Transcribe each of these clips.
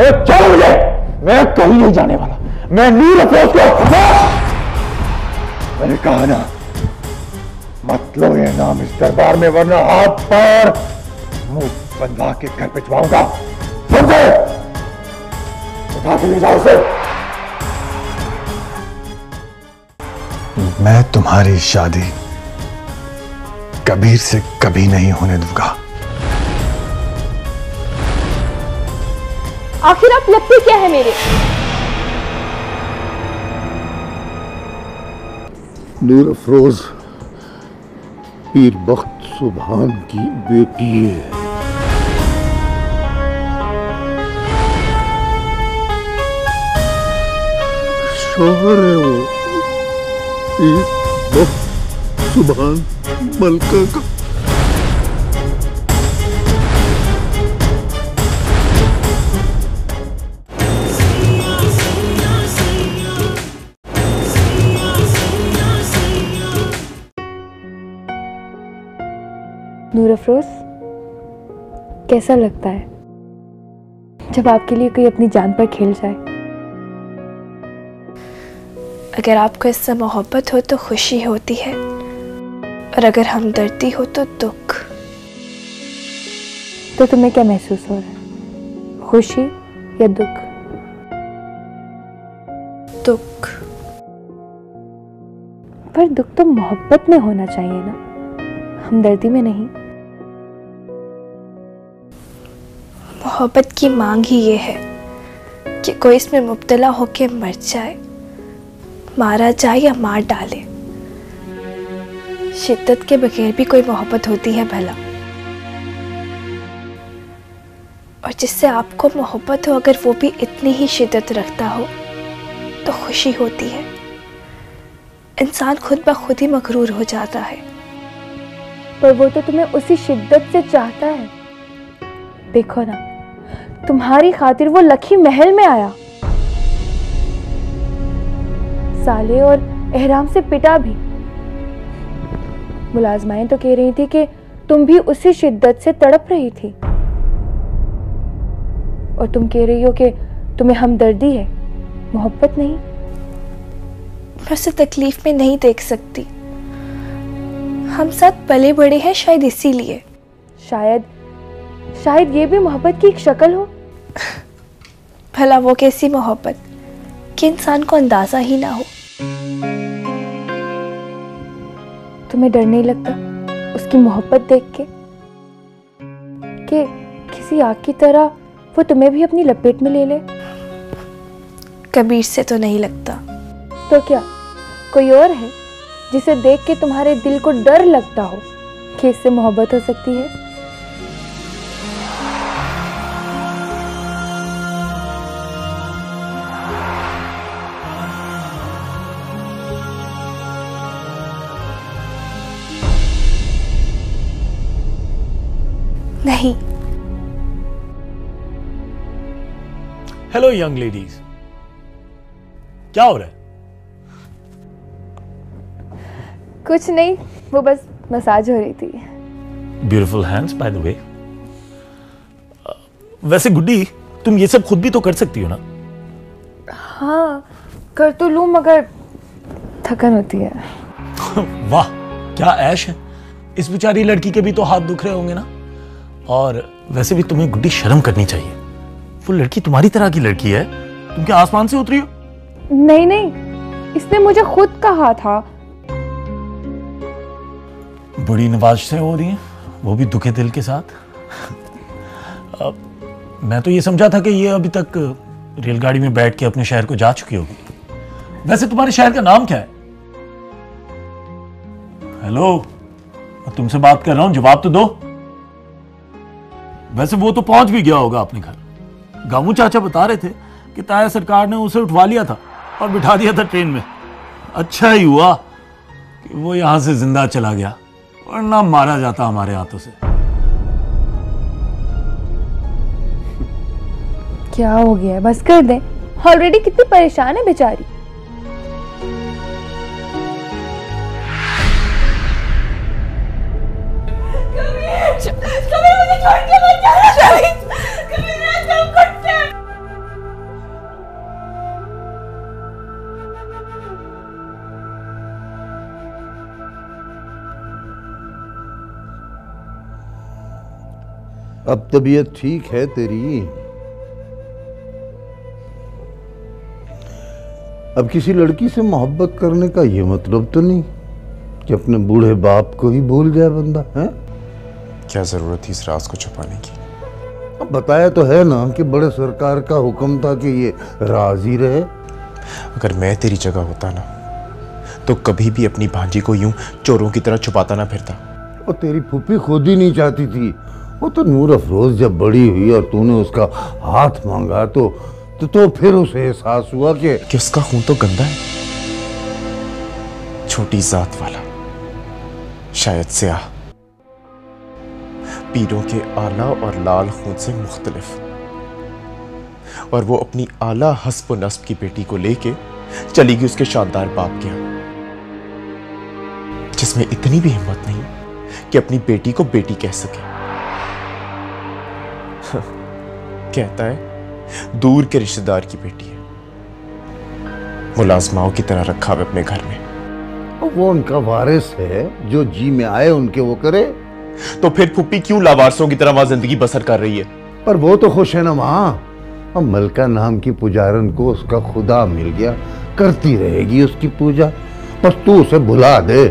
चलो मुझे, मैं कहीं नहीं जाने वाला। मैं नूर अफरोज को, मैंने कहा ना, मत लो ये नाम इस दरबार में, वरना हाथ पैर मुंह बंधा के घर भिजवाऊंगा। समझे? उठा के ले जाओ उसे। मैं तुम्हारी शादी कबीर से कभी नहीं होने दूंगा। आखिर आप लगते क्या है मेरे? नूर अफरोज पीर बख्त सुभान की बेटी है। शौहर है वो पीर बख्त सुभान मलका का। नूर अफरोज, कैसा लगता है जब आपके लिए कोई अपनी जान पर खेल जाए? अगर आपको इससे मोहब्बत हो तो खुशी होती है, और अगर हमदर्दी हो तो दुख। तो तुम्हें क्या महसूस हो रहा है, खुशी या दुख? दुख। पर दुख तो मोहब्बत में होना चाहिए ना, हमदर्दी में नहीं। मोहब्बत की मांग ही ये है कि कोई इसमें मुब्तला होकर मर जाए, मारा जाए या मार डाले। शिद्दत के बगैर भी कोई मोहब्बत होती है भला? और जिससे आपको मोहब्बत हो, अगर वो भी इतनी ही शिद्दत रखता हो तो खुशी होती है। इंसान खुद ब खुद ही मगरूर हो जाता है। पर वो तो तुम्हें उसी शिद्दत से चाहता है। देखो ना, तुम्हारी खातिर वो लखी महल में आया, साले और एहराम से पिटा भी। मुलाजमाएं तो कह रही थी कि तुम भी उसी शिद्दत से तड़प रही थी, और तुम कह रही हो कि तुम्हें हमदर्दी है, मोहब्बत नहीं। मैं उसे तकलीफ में नहीं देख सकती। हम साथ पले बड़े हैं, शायद इसीलिए। शायद ये भी मोहब्बत की एक शक्ल हो। भला वो कैसी मोहब्बत कि इंसान को अंदाजा ही ना हो। तुम्हें डर नहीं लगता उसकी मोहब्बत देख के कि किसी आग की तरह वो तुम्हें भी अपनी लपेट में ले ले? कबीर से तो नहीं लगता। तो क्या कोई और है जिसे देख के तुम्हारे दिल को डर लगता हो कि इससे मोहब्बत हो सकती है? नहीं। हेलो यंग लेडीज, क्या हो रहा है? कुछ नहीं, वो बस मसाज हो रही थी। Beautiful hands by the way. वैसे गुड्डी, तुम ये सब खुद भी तो कर सकती हो ना? हाँ, कर तो लूं, मगर थकन होती है। वाह, क्या ऐश है। इस बेचारी लड़की के भी तो हाथ दुख रहे होंगे ना। और वैसे भी तुम्हें गुड्डी शर्म करनी चाहिए। वो लड़की तुम्हारी तरह की लड़की है, तुम क्या आसमान से उतरी हो? नहीं नहीं, इसने मुझे खुद कहा था। बड़ी नवाज से हो रही है, वो भी दुखे दिल के साथ। मैं तो ये समझा था कि ये अभी तक रेलगाड़ी में बैठ के अपने शहर को जा चुकी होगी। वैसे तुम्हारे शहर का नाम क्या है? हेलो, मैं तुमसे बात कर रहा हूं, जवाब तो दो। वैसे वो तो पहुंच भी गया होगा अपने घर। गामू चाचा बता रहे थे कि ताया सरकार ने उसे उठवा लिया था और बिठा दिया था ट्रेन में। अच्छा ही हुआ कि वो यहां से जिंदा चला गया, वरना मारा जाता हमारे हाथों से। क्या हो गया है, बस कर दे। ऑलरेडी कितनी परेशान है बेचारी। अब तबीयत ठीक है तेरी? अब किसी लड़की से मोहब्बत करने का ये मतलब तो नहीं कि अपने बूढ़े बाप को ही भूल जाए बंदा, है? क्या जरूरत थी इस राज को छुपाने की? अब बताया तो है ना कि बड़े सरकार का हुक्म था कि ये राज ही रहे। अगर मैं तेरी जगह होता ना तो कभी भी अपनी भांजी को यूं चोरों की तरह छुपाता ना फिरता। और तेरी फूफी खुद ही नहीं चाहती थी। वो तो नूर अफरोज जब बड़ी हुई और तूने उसका हाथ मांगा तो फिर उसे एहसास हुआ कि उसका खून तो गंदा है, छोटी जात वाला, शायद स्याह, पीरों के आला और लाल खून से मुख्तलिफ। और वो अपनी आला हस्ब व नस्ब की बेटी को लेके चली गई उसके शानदार बाप के यहाँ, जिसमें इतनी भी हिम्मत नहीं कि अपनी बेटी को बेटी कह सके। कहता है दूर के रिश्तेदार की बेटी है, मुलाजमाओं की तरह रखा है अपने घर में। वो उनका वारिस है, जो जी में आए उनके वो करे। तो फिर फुप्पी क्यों लावारसों की तरह वहां जिंदगी बसर कर रही है? पर वो तो खुश है ना माँ। अब मलका नाम की पुजारन को उसका खुदा मिल गया, करती रहेगी उसकी पूजा। बस तू उसे भुला दे।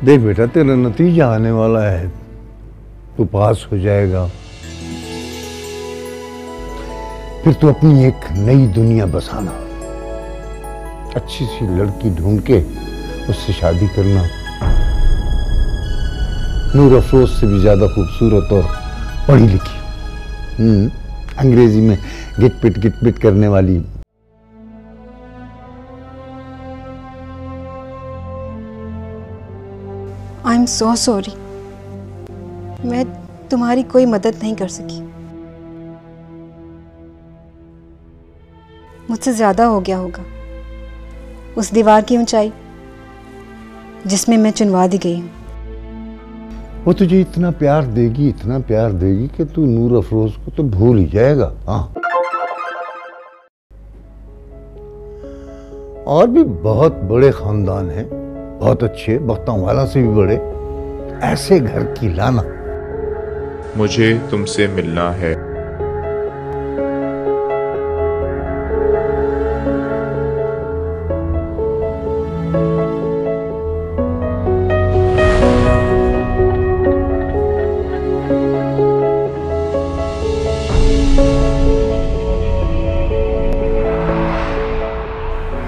देख बेटा, तेरा नतीजा आने वाला है, तू पास हो जाएगा। फिर तू अपनी एक नई दुनिया बसाना, अच्छी सी लड़की ढूंढ के उससे शादी करना, नूर अफरोज से भी ज्यादा खूबसूरत और पढ़ी लिखी, अंग्रेजी में गिट पिट करने वाली। आई एम सो सॉरी, मैं तुम्हारी कोई मदद नहीं कर सकी। मुझसे ज्यादा हो गया होगा उस दीवार की ऊंचाई जिसमें मैं चुनवा दी गई हूं। वो तुझे इतना प्यार देगी, इतना प्यार देगी कि तू नूर अफरोज को तो भूल ही जाएगा। हाँ, और भी बहुत बड़े खानदान हैं, बहुत अच्छे, बख्तां वाला से भी बड़े। ऐसे घर की लाना। मुझे तुमसे मिलना है।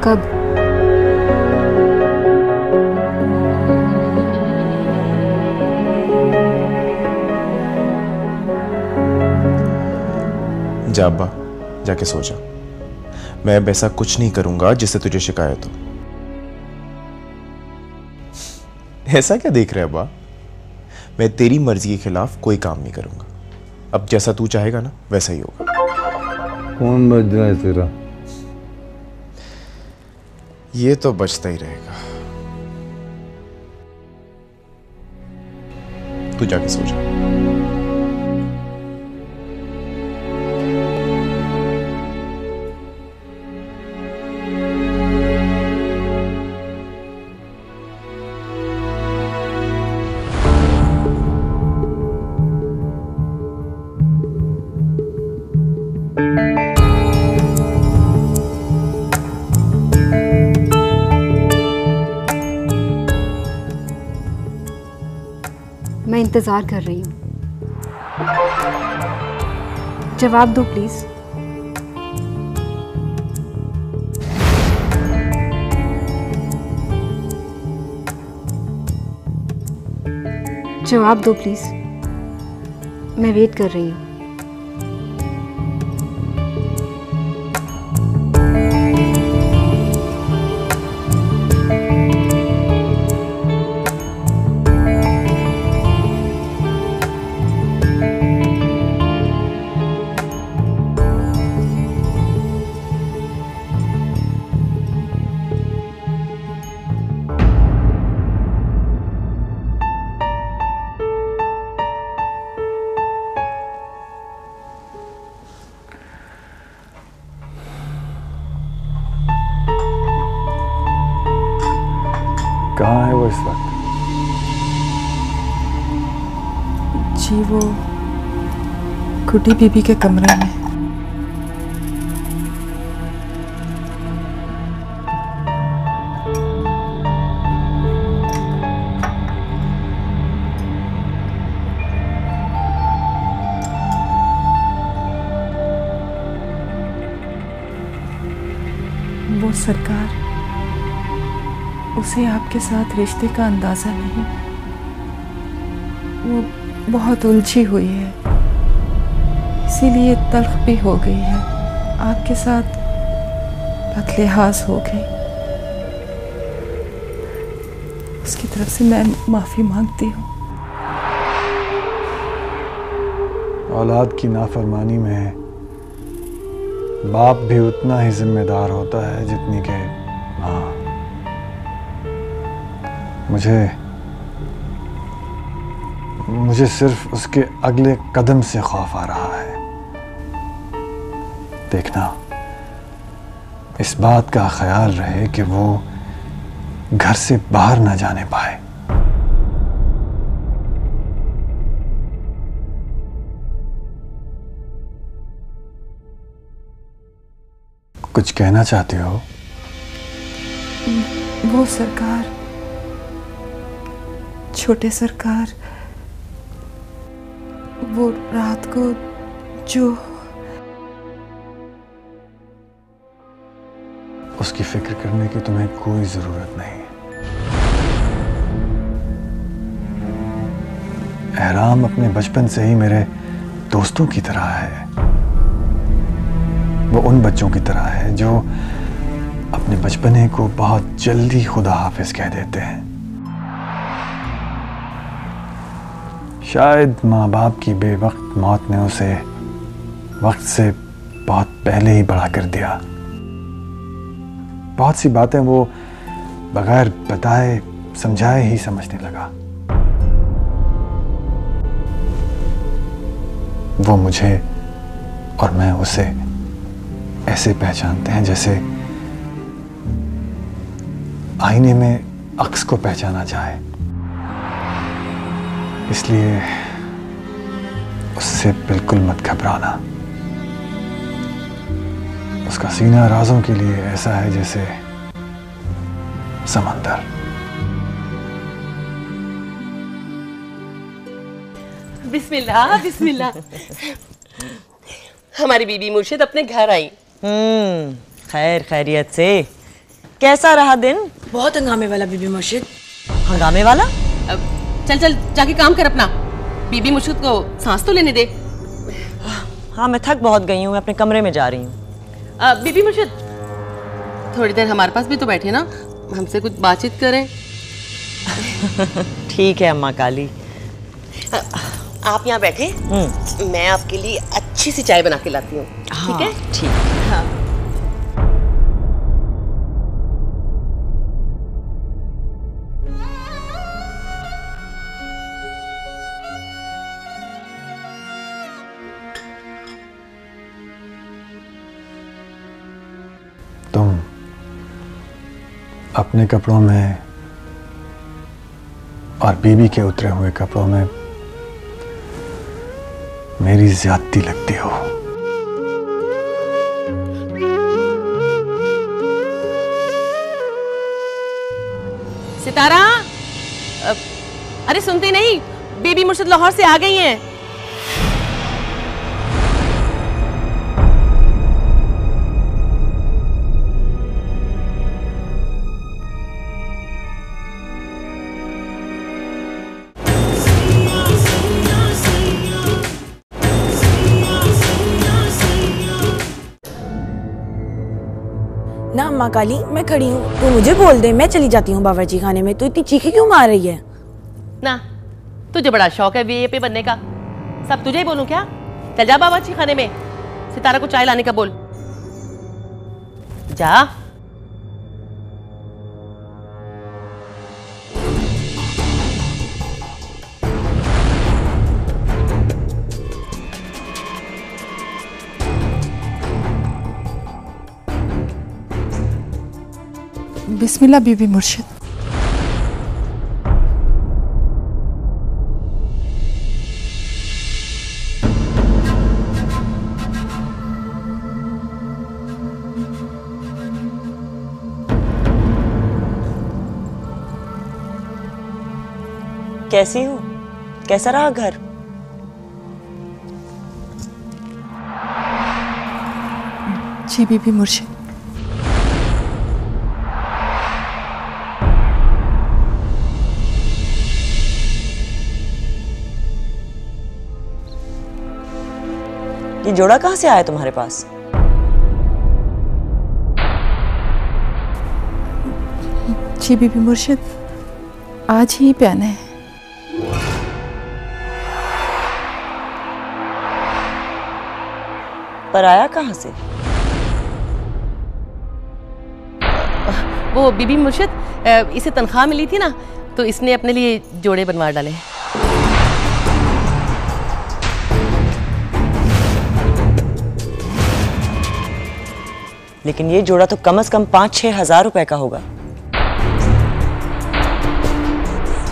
कब? जा अब्बा, जाके सो जा। मैं अब ऐसा कुछ नहीं करूंगा जिससे तुझे शिकायत हो। ऐसा क्या देख रहे अब्बा? मैं तेरी मर्जी के खिलाफ कोई काम नहीं करूंगा। अब जैसा तू चाहेगा ना वैसा ही होगा। कौन बच रहा है तेरा? ये तो बचता ही रहेगा। तू जाके सो जा। मैं इंतजार कर रही हूँ, जवाब दो प्लीज। जवाब दो प्लीज, मैं वेट कर रही हूँ। जी वो गुड्डी बीबी के कमरे में। वो सरकार, उसे आपके साथ रिश्ते का अंदाजा नहीं। वो बहुत उलझी हुई है, इसीलिए तल्ख भी हो गई है, आपके साथ बदलिहाज हो गई। उसकी तरफ से मैं माफी मांगती हूँ। औलाद की नाफरमानी में बाप भी उतना ही जिम्मेदार होता है जितनी कि माँ। मुझे सिर्फ उसके अगले कदम से खौफ आ रहा है। देखना, इस बात का ख्याल रहे कि वो घर से बाहर ना जाने पाए। कुछ कहना चाहते हो? वो सरकार, छोटे सरकार, वो रात को जो उसकी फिक्र करने की तुम्हें कोई जरूरत नहीं। एहराम अपने बचपन से ही मेरे दोस्तों की तरह है। वो उन बच्चों की तरह है जो अपने बचपने को बहुत जल्दी खुदा हाफिज कह देते हैं। शायद माँ बाप की बेवक्त मौत ने उसे वक्त से बहुत पहले ही बड़ा कर दिया। बहुत सी बातें वो बगैर बताए समझाए ही समझने लगा। वो मुझे और मैं उसे ऐसे पहचानते हैं जैसे आईने में अक्स को पहचाना जाए। इसलिए उससे बिल्कुल मत घबराना। उसका सीना राजों के लिए ऐसा है जैसे समंदर। बिस्मिल्लाह बिस्मिल्लाह। हमारी बीबी मुर्शिद अपने घर आई। खैर खैरियत से। कैसा रहा दिन? बहुत हंगामे वाला बीबी मुर्शिद। हंगामे वाला? चल चल जाके काम कर अपना। बीबी मुर्शिद को सांस तो लेने दे। हाँ मैं थक बहुत गई हूँ, मैं अपने कमरे में जा रही हूँ। बीबी मुर्शिद थोड़ी देर हमारे पास भी तो बैठे ना, हमसे कुछ बातचीत करें। ठीक है अम्मा काली। आप यहाँ बैठे, मैं आपके लिए अच्छी सी चाय बना के लाती हूँ। ठीक है? ठीक है। हाँ। तुम अपने कपड़ों में और बीबी के उतरे हुए कपड़ों में मेरी ज्यादती लगती हो। सितारा, अरे सुनती नहीं, बीबी मुर्शिद लाहौर से आ गई हैं। ना अम्मा काली, मैं खड़ी हूँ, तू मुझे बोल दे, मैं चली जाती हूँ बावर्ची खाने में। तू इतनी चीखी क्यों मार रही है? ना तुझे बड़ा शौक है वीआईपी बनने का, सब तुझे ही बोलूं क्या? चल जा बावर्ची खाने में, सितारा को चाय लाने का बोल। जा। बिस्मिल्लाह बीबी मुर्शिद। कैसी हो? कैसा रहा घर? जी बीबी मुर्शिद। ये जोड़ा कहाँ से आया तुम्हारे पास? जी बीबी मुर्शिद, आज ही पहने हैं। पर आया कहाँ से? वो बीबी मुर्शिद, इसे तनख्वाह मिली थी ना, तो इसने अपने लिए जोड़े बनवा डाले। लेकिन ये जोड़ा तो कम से कम 5-6 हजार रुपए का होगा।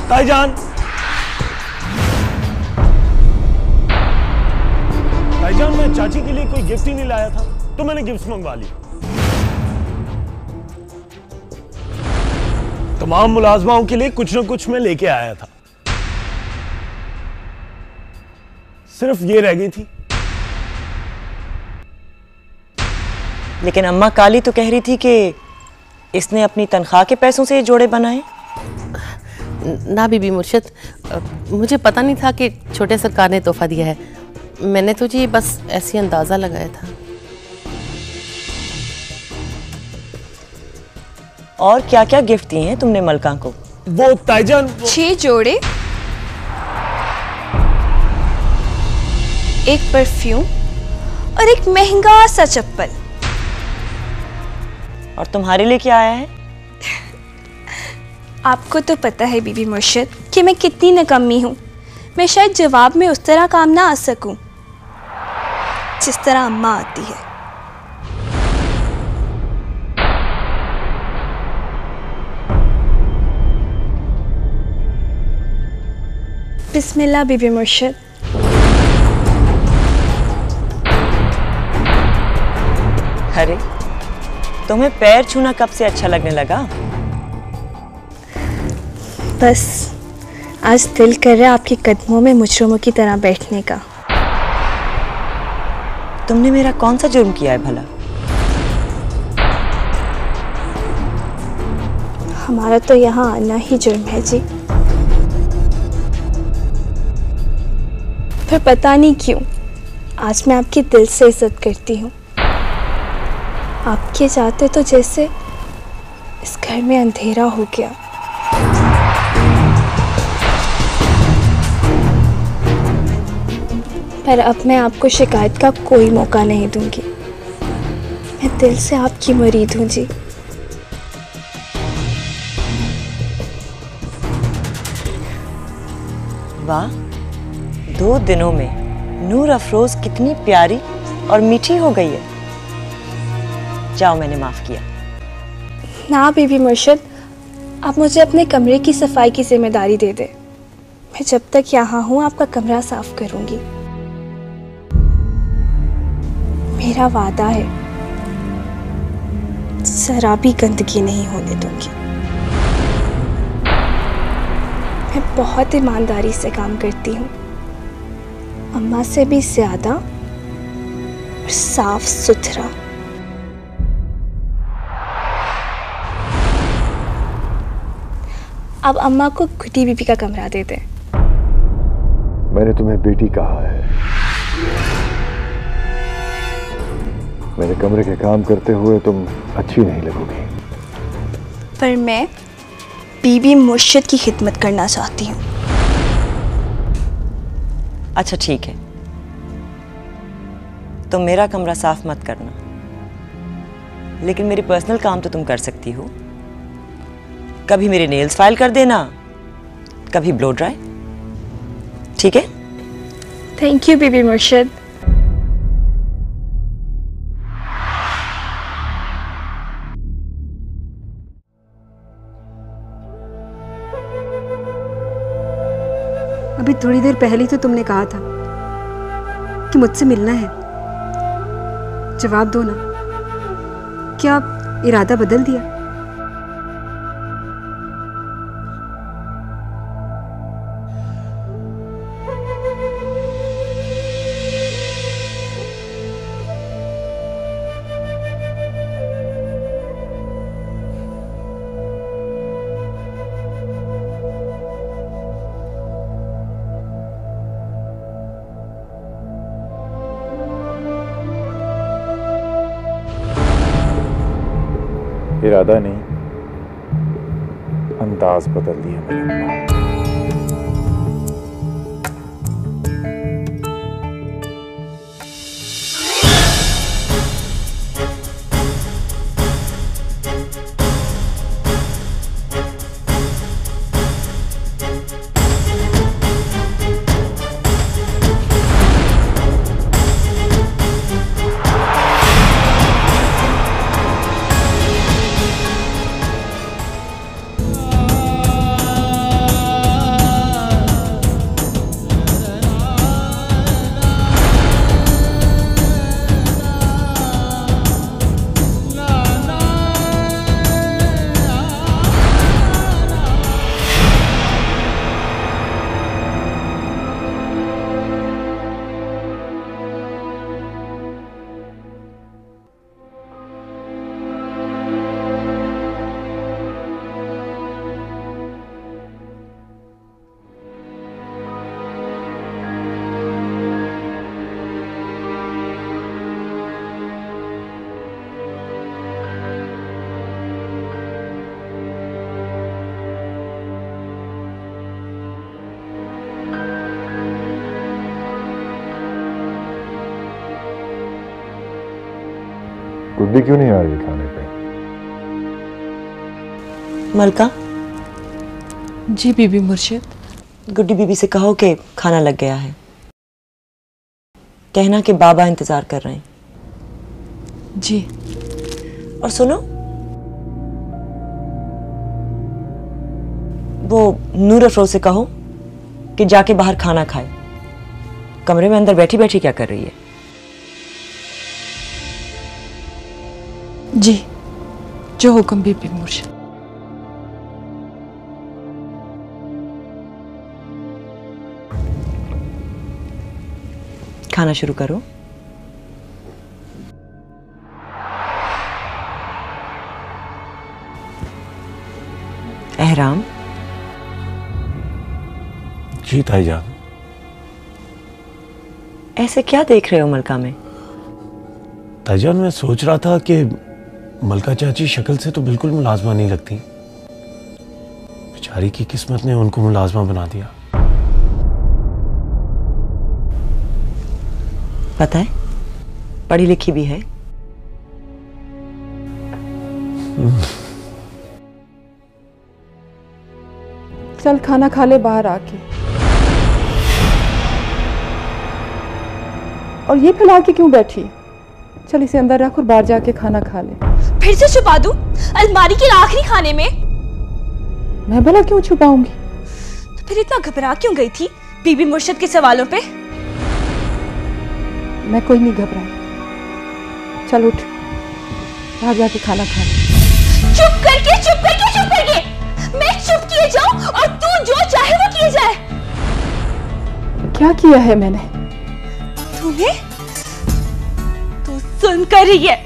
ताईजान, ताईजान, मैं चाची के लिए कोई गिफ्ट ही नहीं लाया था, तो मैंने गिफ्ट मंगवा ली। तमाम मुलाजमाओं के लिए कुछ न कुछ मैं लेके आया था, सिर्फ ये रह गई थी। लेकिन अम्मा काली तो कह रही थी कि इसने अपनी तनख्वाह के पैसों से ये जोड़े बनाए। ना बीबी मुर्शिद, मुझे पता नहीं था कि छोटे सरकार ने तोहफा दिया है। मैंने तो जी बस ऐसी अंदाजा लगाया था। और क्या क्या गिफ्ट दिए हैं तुमने मलका को? वो ताईजान, 6 जोड़े, एक परफ्यूम और एक महंगा सा चप्पल। और तुम्हारे लिए क्या आया है? आपको तो पता है बीबी मुर्शिद कि मैं कितनी निकम्मी हूँ। मैं शायद जवाब में उस तरह काम ना आ सकूं जिस तरह अम्मा आती है। बिस्मिल्लाह बीबी मुर्शिद। अरे तुम्हें पैर छूना कब से अच्छा लगने लगा? बस आज दिल कर रहा है आपके कदमों में मुजरिमों की तरह बैठने का। तुमने मेरा कौन सा जुर्म किया है भला? हमारा तो यहाँ आना ही जुर्म है जी। फिर पता नहीं क्यों आज मैं आपके दिल से इज्जत करती हूँ। आपके जाते तो जैसे इस घर में अंधेरा हो गया। पर अब मैं आपको शिकायत का कोई मौका नहीं दूंगी। मैं दिल से आपकी मुरीद हूँ जी। वाह, 2 दिनों में नूर अफरोज कितनी प्यारी और मीठी हो गई है। जाओ, मैंने माफ किया। ना बीबी मुर्शिद, आप मुझे अपने कमरे की सफाई की जिम्मेदारी दे दे। मैं जब तक यहाँ हूँ आपका कमरा साफ करूंगी। मेरा वादा है जरा भी गंदगी नहीं होने दूंगी। मैं बहुत ईमानदारी से काम करती हूँ, अम्मा से भी ज्यादा और साफ सुथरा। अब अम्मा को गुड्डी बीबी का कमरा दे दें। मैंने तुम्हें बेटी कहा है। मेरे कमरे के काम करते हुए तुम अच्छी नहीं लगोगी। पर मैं बीबी मुर्शिद की खिदमत करना चाहती हूँ। अच्छा ठीक है, तुम मेरा कमरा साफ मत करना, लेकिन मेरे पर्सनल काम तो तुम कर सकती हो। कभी मेरे नेल्स फाइल कर देना, कभी ब्लो ड्राई। ठीक है? थैंक यू बीबी मुर्शिद। अभी थोड़ी देर पहले तो तुमने कहा था कि मुझसे मिलना है। जवाब दो ना, क्या इरादा बदल दिया? इरादा नहीं, अंदाज बदल दिया मैंने अपना। गुड्डी क्यों नहीं आ रही खाने पे? मलका। जी बीबी मुर्शिद। गुड्डी बीबी से कहो कि खाना लग गया है। कहना कि बाबा इंतजार कर रहे हैं। जी। और सुनो, वो नूर अफरोज से कहो कि जाके बाहर खाना खाए। कमरे में अंदर बैठी बैठी क्या कर रही है? जी, जो हुक्म बीबी मुर्शिद। खाना शुरू करो। एहराम। जी ताईजान। ऐसे क्या देख रहे हो मलका में? ताईजान, मैं सोच रहा था कि मलका चाची शक्ल से तो बिल्कुल मुलाजमा नहीं लगती। बेचारी की किस्मत ने उनको मुलाजमा बना दिया। पता है, पढ़ी लिखी भी है। चल खाना खा ले बाहर आके। और ये फैला के क्यों बैठी? चल इसे अंदर रख और बाहर जाके खाना खा ले। फिर से छुपा दूं अलमारी के आखिरी खाने में? मैं भला क्यों छुपाऊंगी? तो फिर इतना घबरा क्यों गई थी बीबी मुर्शिद के सवालों पे? मैं कोई नहीं घबराई। चल उठ, बाहर जाके खाना खा ले। चुप करके मैं चुप किए जाऊं और तू जो चाहे वो किए जाए। क्या किया है मैंने? तूने? तू सुन कर रही है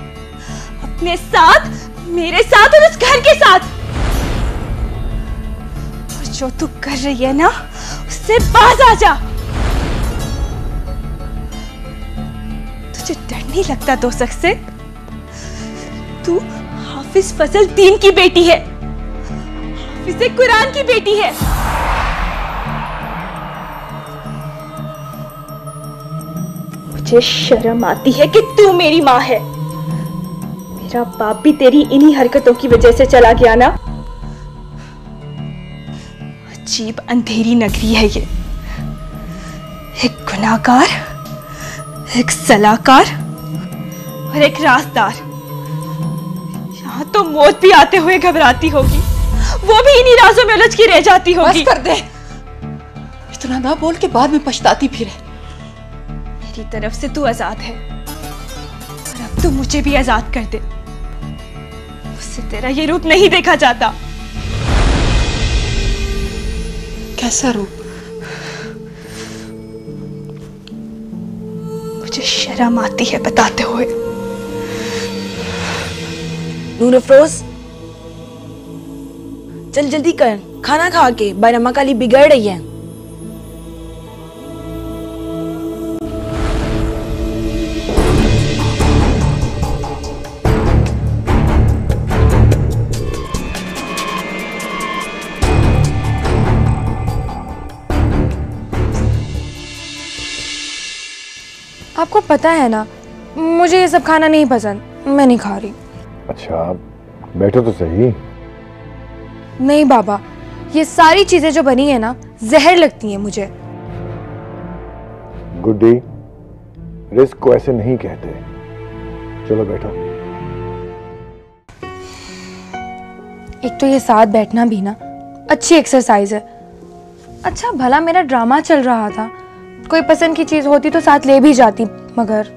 अपने साथ, मेरे साथ और उस घर के साथ। और जो तू कर रही है ना, उससे बाज आ जा। तुझे डर नहीं लगता दोज़ख से? तू हाफिज फजल दीन की बेटी है, हाफिज कुरान की बेटी है। मुझे शर्म आती है कि तू मेरी माँ है। मेरा बाप भी तेरी इन्हीं हरकतों की वजह से चला गया ना। अजीब अंधेरी नगरी है ये। एक गुनाहगार, एक सलाहकार और एक राजदार। यहाँ तो मौत भी आते हुए घबराती होगी, वो भी इन्हीं राजों में उलझ के रह जाती होगी। बस कर दे, इतना ना बोल के बाद में पछताती फिरे। मेरी तरफ से तू आजाद है और अब तू मुझे भी आजाद कर दे। मुझसे तेरा ये रूप नहीं देखा जाता। कैसा रूप? मुझे शर्म आती है बताते हुए। नूर अफरोज, चल जल्दी कर, खाना खा के बैरमा काली बिगड़ रही है। आपको पता है ना, मुझे ये सब खाना नहीं पसंद, मैं नहीं खा रही। अच्छा बैठो तो सही। नहीं बाबा, ये सारी चीजें जो बनी है ना, जहर लगती हैं मुझे। गुड्डी, रिस्क को ऐसे नहीं कहते। चलो बैठो। एक तो ये साथ बैठना भी ना अच्छी एक्सरसाइज है। अच्छा भला मेरा ड्रामा चल रहा था, कोई पसंद की चीज होती तो साथ ले भी जाती, मगर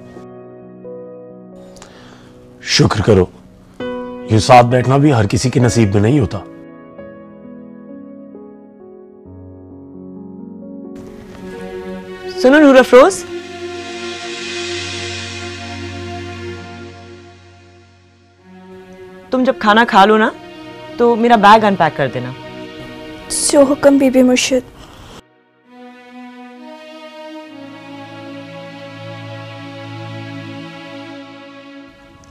शुक्र करो, ये साथ बैठना भी हर किसी के नसीब में नहीं होता। सुनो नूर अफरोज, तुम जब खाना खा लो ना तो मेरा बैग अनपैक कर देना। जो हुक्म बीबी मुर्शिद।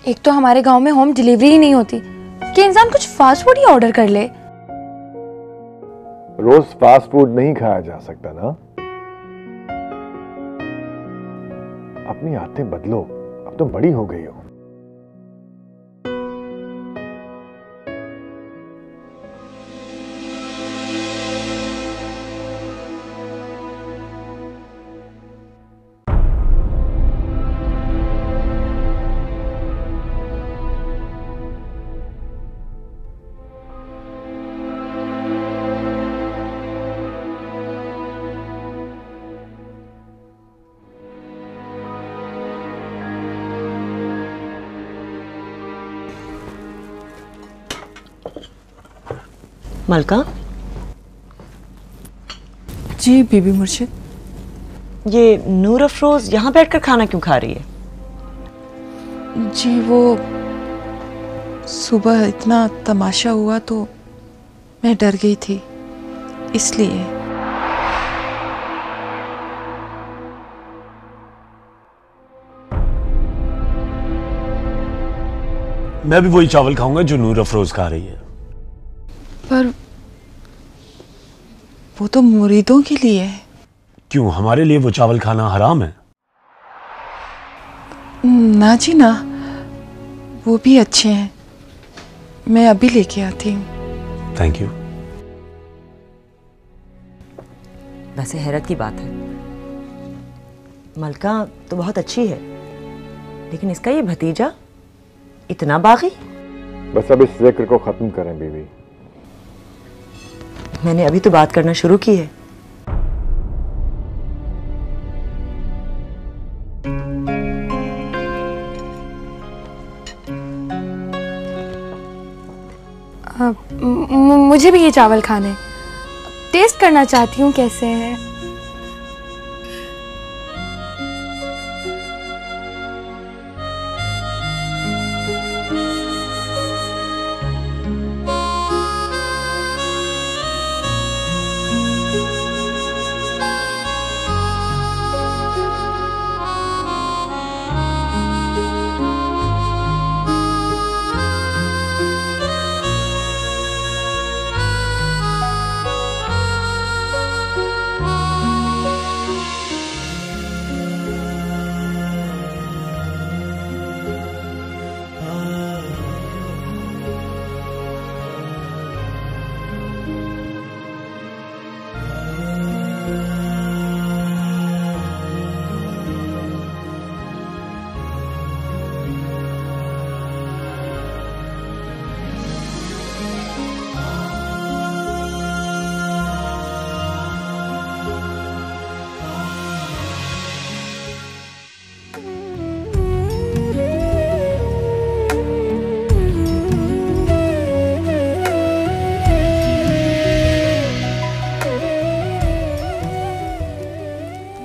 एक तो हमारे गांव में होम डिलीवरी ही नहीं होती कि इंसान कुछ फास्ट फूड ही ऑर्डर कर ले। रोज फास्ट फूड नहीं खाया जा सकता ना। अपनी आदतें बदलो, अब तुम बड़ी हो गई हो। मलका। जी बीबी मुर्शिद। ये नूर अफरोज यहाँ बैठकर खाना क्यों खा रही है? जी वो सुबह इतना तमाशा हुआ तो मैं डर गई थी, इसलिए। मैं भी वही चावल खाऊंगा जो नूर अफरोज खा रही है। पर वो तो मुरीदों के लिए है। क्यों, हमारे लिए वो चावल खाना हराम है? ना जी ना, वो भी अच्छे हैं, मैं अभी लेके आती हूँ। Thank you. वैसे हैरत की बात है, मलका तो बहुत अच्छी है, लेकिन इसका ये भतीजा इतना बागी। बस अब इस जिक्र को खत्म करें बीवी। मैंने अभी तो बात करना शुरू की है। मुझे भी ये चावल खाने, टेस्ट करना चाहती हूँ कैसे है।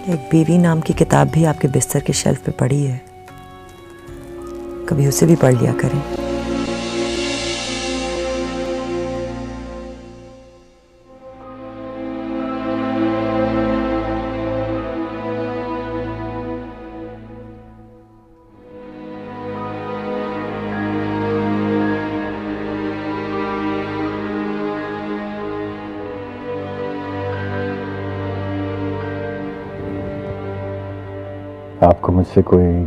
एक बीवी नाम की किताब भी आपके बिस्तर के शेल्फ पे पड़ी है, कभी उसे भी पढ़ लिया करें। आपको मुझसे कोई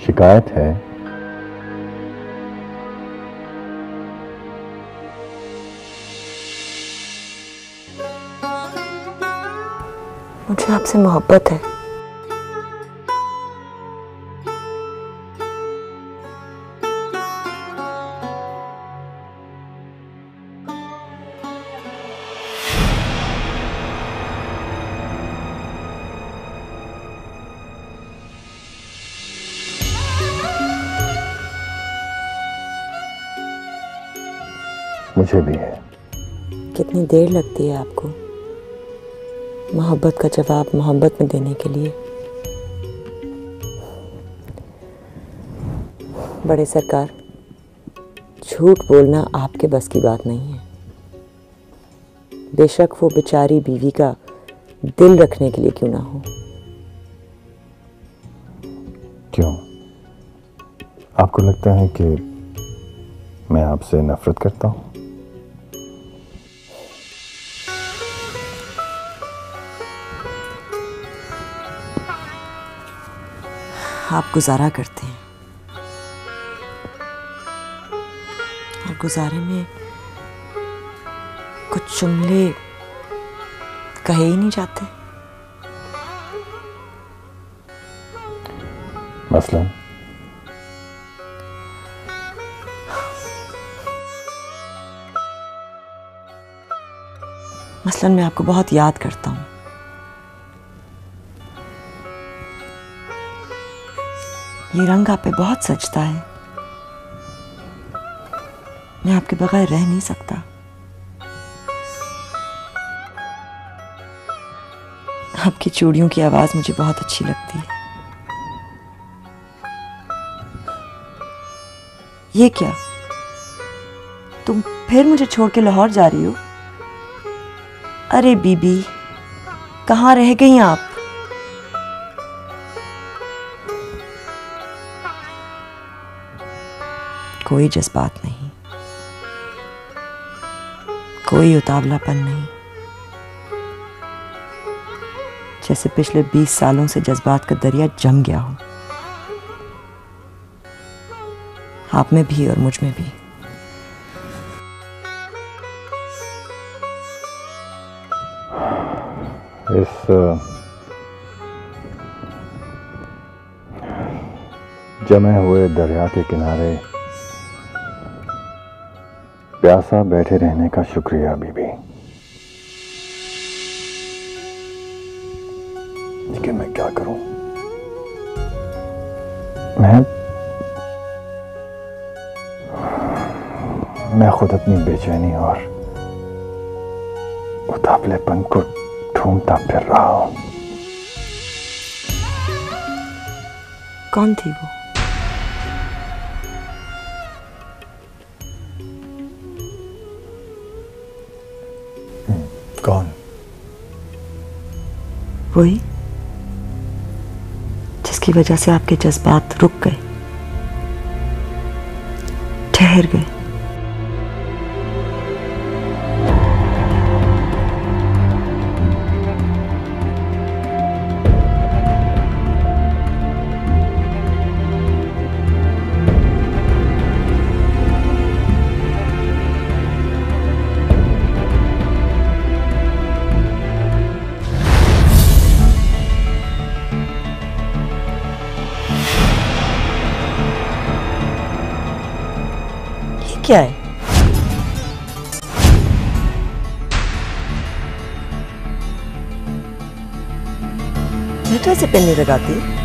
शिकायत है? मुझे आपसे मोहब्बत है। मुझे भी है। कितनी देर लगती है आपको मोहब्बत का जवाब मोहब्बत में देने के लिए? बड़े सरकार, झूठ बोलना आपके बस की बात नहीं है। बेशक वो बेचारी बीवी का दिल रखने के लिए क्यों ना हो। क्यों? आपको लगता है कि मैं आपसे नफरत करता हूं? आप गुजारा करते हैं और गुजारे में कुछ जुमले कहे ही नहीं जाते। मसलन मैं आपको बहुत याद करता हूं। ये रंग आप पे बहुत सजता है। मैं आपके बगैर रह नहीं सकता। आपकी चूड़ियों की आवाज मुझे बहुत अच्छी लगती है। ये क्या, तुम फिर मुझे छोड़ के लाहौर जा रही हो? अरे बीबी, कहाँ रह गई आप? कोई जज्बात नहीं, कोई उतावलापन नहीं, जैसे पिछले 20 सालों से जज्बात का दरिया जम गया हो, आप में भी और मुझ में भी। इस जमे हुए दरिया के किनारे प्यासा बैठे रहने का शुक्रिया बीबी, लेकिन मैं क्या करूं? मैं खुद अपनी बेचैनी और उतावलेपन को ढूंढता फिर रहा हूं। कौन थी वो? कौन? वही जिसकी वजह से आपके जज्बात रुक गए, ठहर गए। क्या है? मैं तो ऐसे पेन नहीं लगाती।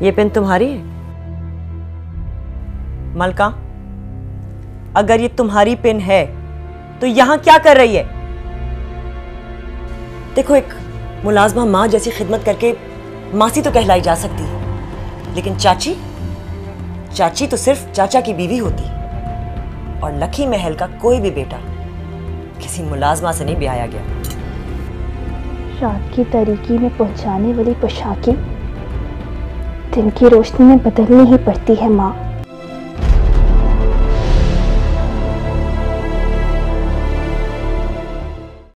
ये पेन तुम्हारी है? मलका, अगर ये तुम्हारी पेन है तो यहां क्या कर रही है? देखो, एक मुलाजमा मां जैसी खिदमत करके मासी तो कहलाई जा सकती है, लेकिन चाची तो सिर्फ चाचा की बीवी होती। और लखी महल का कोई भी बेटा किसी मुलाजमा से नहीं ब्याया गया। रात की तारीकी में पहुंचाने वाली पोशाकें दिन की रोशनी में बदलनी ही पड़ती है माँ।